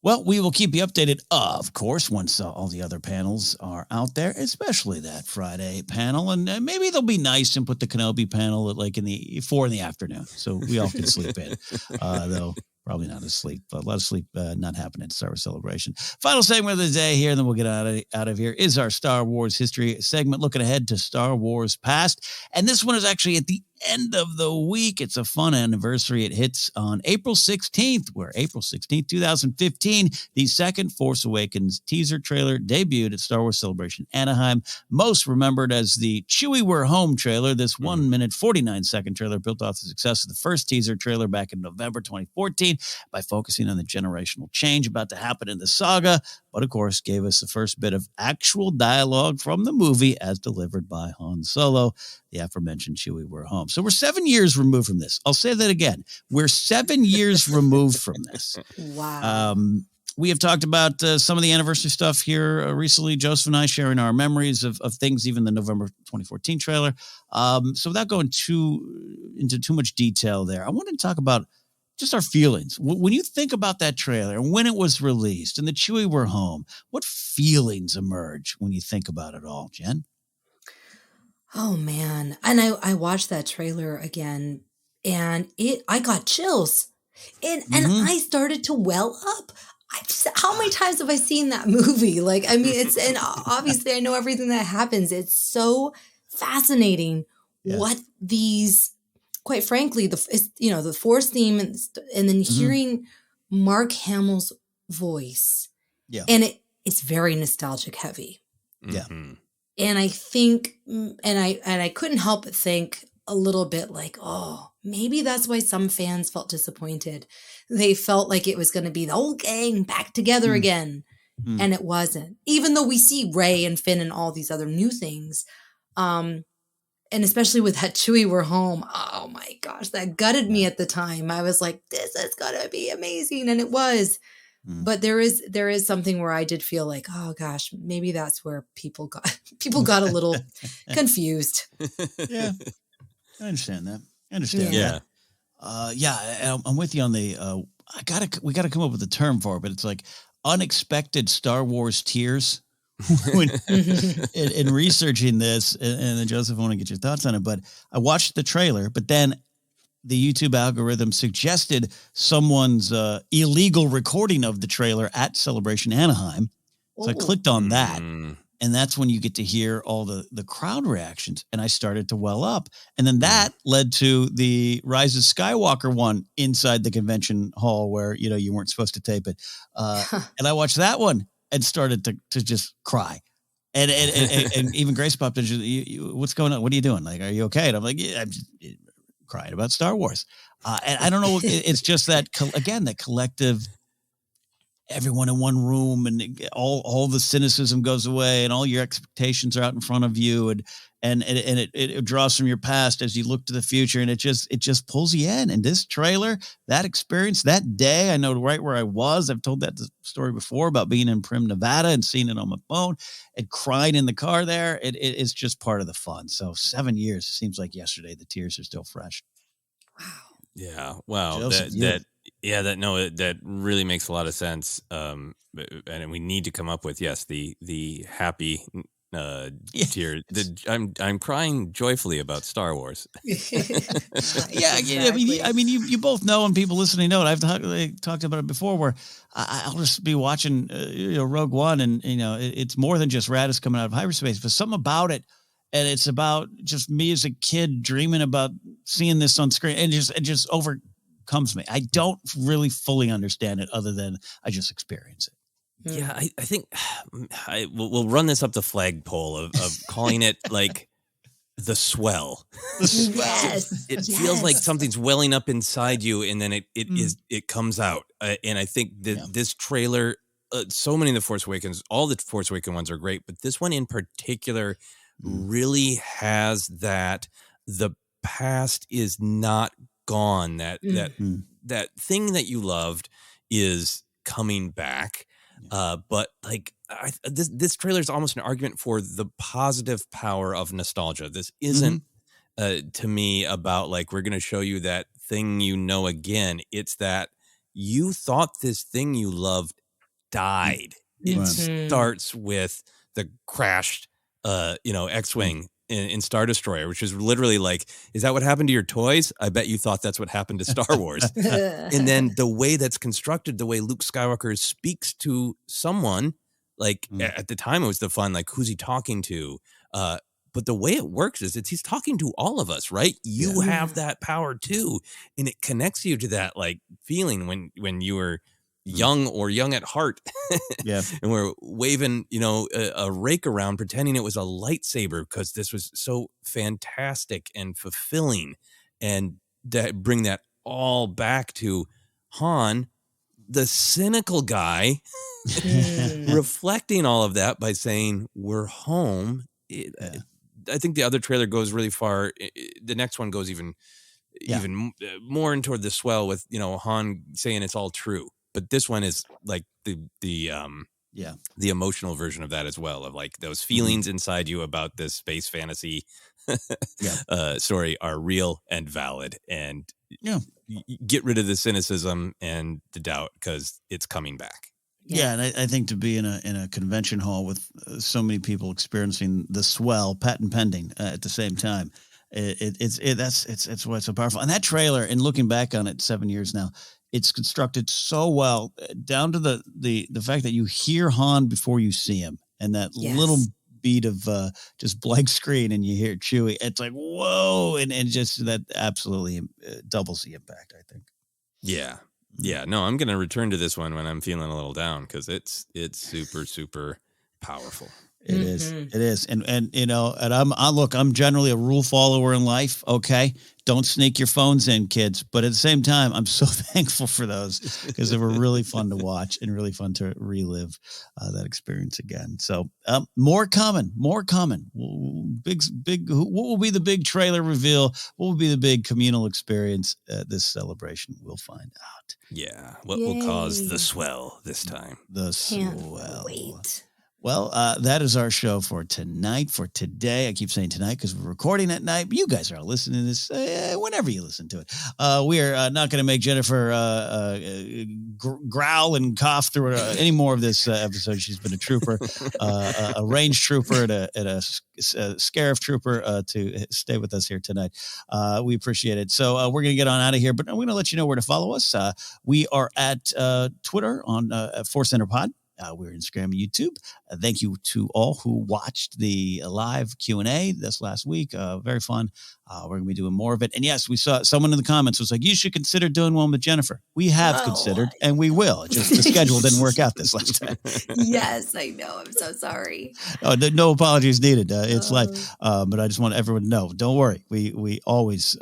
Well, we will keep you updated, of course, once all the other panels are out there, especially that Friday panel. And maybe they'll be nice and put the Kenobi panel at in the 4 in the afternoon, so we all can sleep in. Though probably not asleep, but a lot of sleep not happening at Star Wars Celebration. Final segment of the day here, and then we'll get out of here, is our Star Wars history segment, looking ahead to Star Wars past. And this one is actually at the end of the week. It's a fun anniversary. It hits on April 16th, where April 16th, 2015, the second Force Awakens teaser trailer debuted at Star Wars Celebration Anaheim, most remembered as the Chewie We're Home trailer. This 1 minute, 49-second trailer built off the success of the first teaser trailer back in November 2014 by focusing on the generational change about to happen in the saga, but of course gave us the first bit of actual dialogue from the movie as delivered by Han Solo, the aforementioned Chewie We're Home. So we're 7 years removed from this. I'll say that again. We're 7 years removed from this. Wow. We have talked about some of the anniversary stuff here recently, Joseph and I sharing our memories of things, even the November 2014 trailer. So without going into too much detail there, I wanted to talk about just our feelings. When you think about that trailer and when it was released and the Chewie We're Home, what feelings emerge when you think about it all, Jen? Oh man. And I watched that trailer again and I got chills and I started to well up. How many times have I seen that movie? And obviously I know everything that happens. It's so fascinating what these, quite frankly, the Force theme and then hearing Mark Hamill's voice. Yeah. And it's very nostalgic heavy. Yeah. And I think, and I couldn't help but think a little bit like, oh, maybe that's why some fans felt disappointed. They felt like it was going to be the whole gang back together again. And it wasn't. Even though we see Rey and Finn and all these other new things. And especially with that Chewie We're Home. Oh my gosh, that gutted me at the time. I was like, this is going to be amazing. And it was. But there is something where I did feel like, oh gosh, maybe that's where people got a little confused. Yeah, I understand that. That. I'm with you on the. We gotta come up with a term for it, but it's like unexpected Star Wars tears. In researching this, and then Joseph, I want to get your thoughts on it. But I watched the trailer, but then the YouTube algorithm suggested someone's illegal recording of the trailer at Celebration Anaheim. So I clicked on that, and that's when you get to hear all the crowd reactions. And I started to well up. And then that led to the Rise of Skywalker one inside the convention hall where, you weren't supposed to tape it. And I watched that one and started to just cry. And even Grace popped in. What's going on? What are you doing? Like, are you okay? And I'm like, yeah, I'm just crying about Star Wars. And I don't know. It's just that, again, that collective, everyone in one room and all the cynicism goes away and all your expectations are out in front of you. And it draws from your past as you look to the future. And it just pulls you in. And this trailer, that experience, that day, I know right where I was. I've told that story before about being in Prim, Nevada and seeing it on my phone and crying in the car there. It's just part of the fun. So 7 years, it seems like yesterday. The tears are still fresh. Wow. Yeah. Wow. Joseph, that really makes a lot of sense. And we need to come up with, the happy tear. I'm crying joyfully about Star Wars. Exactly. I mean, you both know, and people listening know it. I've talked about it before, where I'll just be watching, Rogue One, and it's more than just Radis coming out of hyperspace, but something about it, and it's about just me as a kid dreaming about seeing this on screen, and it just overcomes me. I don't really fully understand it, other than I just experience it. Yeah, I think we'll run this up the flagpole of calling it like the swell. Yes. It feels like something's welling up inside you, and then it comes out. And I think that this trailer, so many of the Force Awakens, all the Force Awakens ones are great, but this one in particular really has that the past is not gone. That Mm. that thing that you loved is coming back. But like this trailer is almost an argument for the positive power of nostalgia. This isn't to me about like we're going to show you that thing again. It's that you thought this thing you loved died. It starts with the crashed X-Wing in Star Destroyer, which is literally like, is that what happened to your toys? I bet you thought that's what happened to Star Wars. And then the way that's constructed, the way Luke Skywalker speaks to someone, like at the time it was the fun, like who's he talking to? But the way it works is he's talking to all of us, right? You have that power too. And it connects you to that like feeling when you were young or young at heart. And we're waving, a rake around pretending it was a lightsaber because this was so fantastic and fulfilling. And that bring that all back to Han, the cynical guy, reflecting all of that by saying, we're home. I think the other trailer goes really far. The next one goes even more in toward the swell with, Han saying it's all true. But this one is like the emotional version of that as well, of like those feelings inside you about this space fantasy story are real and valid, and get rid of the cynicism and the doubt because it's coming back. Yeah, and I think to be in a convention hall with so many people experiencing the swell, patent pending, at the same time, it's why it's so powerful. And that trailer, and looking back on it 7 years now, it's constructed so well, down to the fact that you hear Han before you see him, and that little beat of just blank screen, and you hear Chewie. It's like whoa, and just that absolutely doubles the impact, I think. Yeah, no, I'm going to return to this one when I'm feeling a little down because it's super, super powerful. It is. And I'm generally a rule follower in life. Okay. Don't sneak your phones in, kids. But at the same time, I'm so thankful for those because they were really fun to watch and really fun to relive that experience again. So more coming. Big. What will be the big trailer reveal? What will be the big communal experience at this celebration? We'll find out. Yeah. What will cause the swell this time? The Can't swell. wait. Well, that is our show for tonight, for today. I keep saying tonight because we're recording at night, but you guys are all listening to this whenever you listen to it. We are not going to make Jennifer growl and cough through any more of this episode. She's been a trooper, a range trooper, and a Scarif trooper to stay with us here tonight. We appreciate it. So we're going to get on out of here, but I'm going to let you know where to follow us. We are at Twitter on ForceCenter Pod. We're Instagram and YouTube. Thank you to all who watched the live Q&A this last week. Very fun. We're going to be doing more of it. And yes, we saw someone in the comments was like, you should consider doing one with Jennifer. We have considered, and we will. Just the schedule didn't work out this last time. Yes, I know. I'm so sorry. No apologies needed. It's life. But I just want everyone to know, don't worry. We always,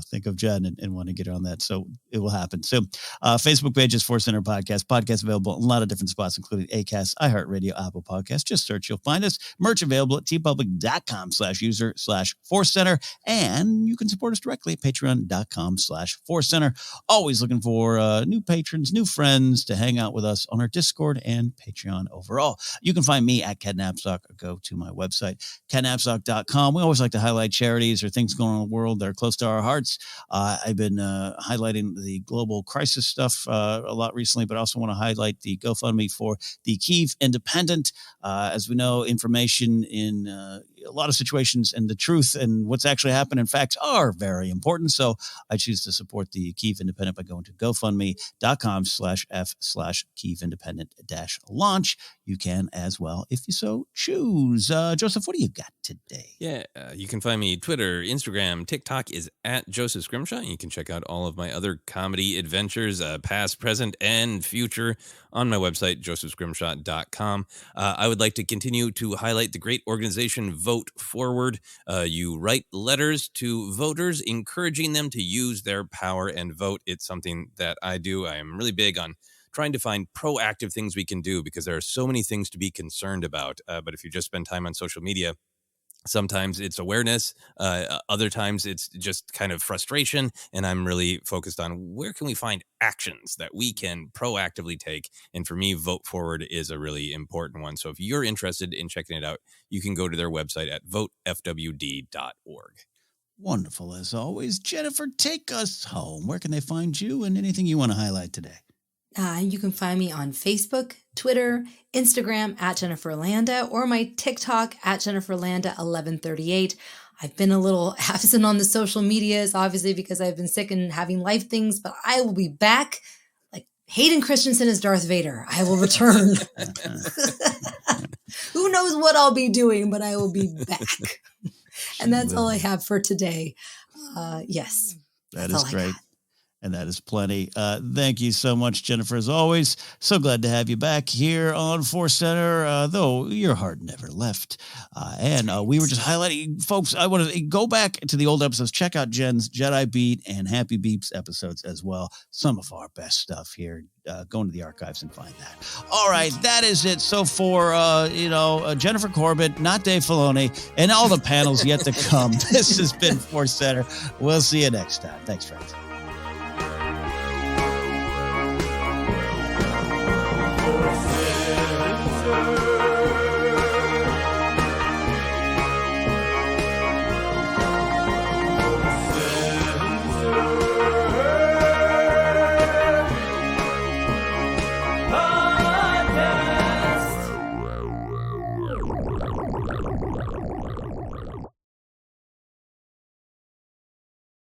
think of Jen and want to get her on that. So it will happen. So Facebook page is ForceCenter Podcast. Podcast available in a lot of different spots, including Acast, iHeartRadio, Apple Podcasts. Just search, you'll find us. Merch available at tpublic.com/user/ForceCenter. And you can support us directly at patreon.com/ForceCenter. Always looking for new patrons, new friends to hang out with us on our Discord and Patreon overall. You can find me at Ken Napzok or go to my website, kennapzok.com. We always like to highlight charities or things going on in the world that are close to our hearts. I've been highlighting the global crisis stuff a lot recently, but I also want to highlight the GoFundMe for the Kyiv Independent. As we know, information in a lot of situations and the truth and what's actually happened in facts are very important. So I choose to support the Kyiv Independent by going to GoFundMe.com/F/Kyiv Independent-launch. You can as well if you so choose. Joseph, what do you got today? Yeah, you can find me Twitter, Instagram, TikTok is at Joseph Scrimshaw. You can check out all of my other comedy adventures, past, present, and future on my website, josephscrimshaw.com. I would like to continue to highlight the great organization Vote Forward. You write letters to voters, encouraging them to use their power and vote. It's something that I do. I am really big on trying to find proactive things we can do because there are so many things to be concerned about. But if you just spend time on social media, Sometimes it's awareness. Other times it's just kind of frustration. And I'm really focused on where can we find actions that we can proactively take. And for me, Vote Forward is a really important one. So if you're interested in checking it out, you can go to their website at votefwd.org. Wonderful as always. Jennifer, take us home. Where can they find you and anything you want to highlight today? You can find me on Facebook, Twitter, Instagram at Jennifer Landa, or my TikTok at Jennifer Landa 1138. I've been a little absent on the social medias, obviously, because I've been sick and having life things, but I will be back. Like Hayden Christensen is Darth Vader. I will return. Who knows what I'll be doing, but I will be back. And that's all I have for today. Yes. That is great. And that is plenty. Thank you so much, Jennifer, as always. So glad to have you back here on ForceCenter, though your heart never left. And we were just highlighting, folks, I want to go back to the old episodes. Check out Jen's Jedi Beat and Happy Beeps episodes as well. Some of our best stuff here. Go into the archives and find that. All right, that is it. So for, Jennifer Corbett, not Dave Filoni, and all the panels yet to come, this has been ForceCenter. We'll see you next time. Thanks, friends. ForceCenter.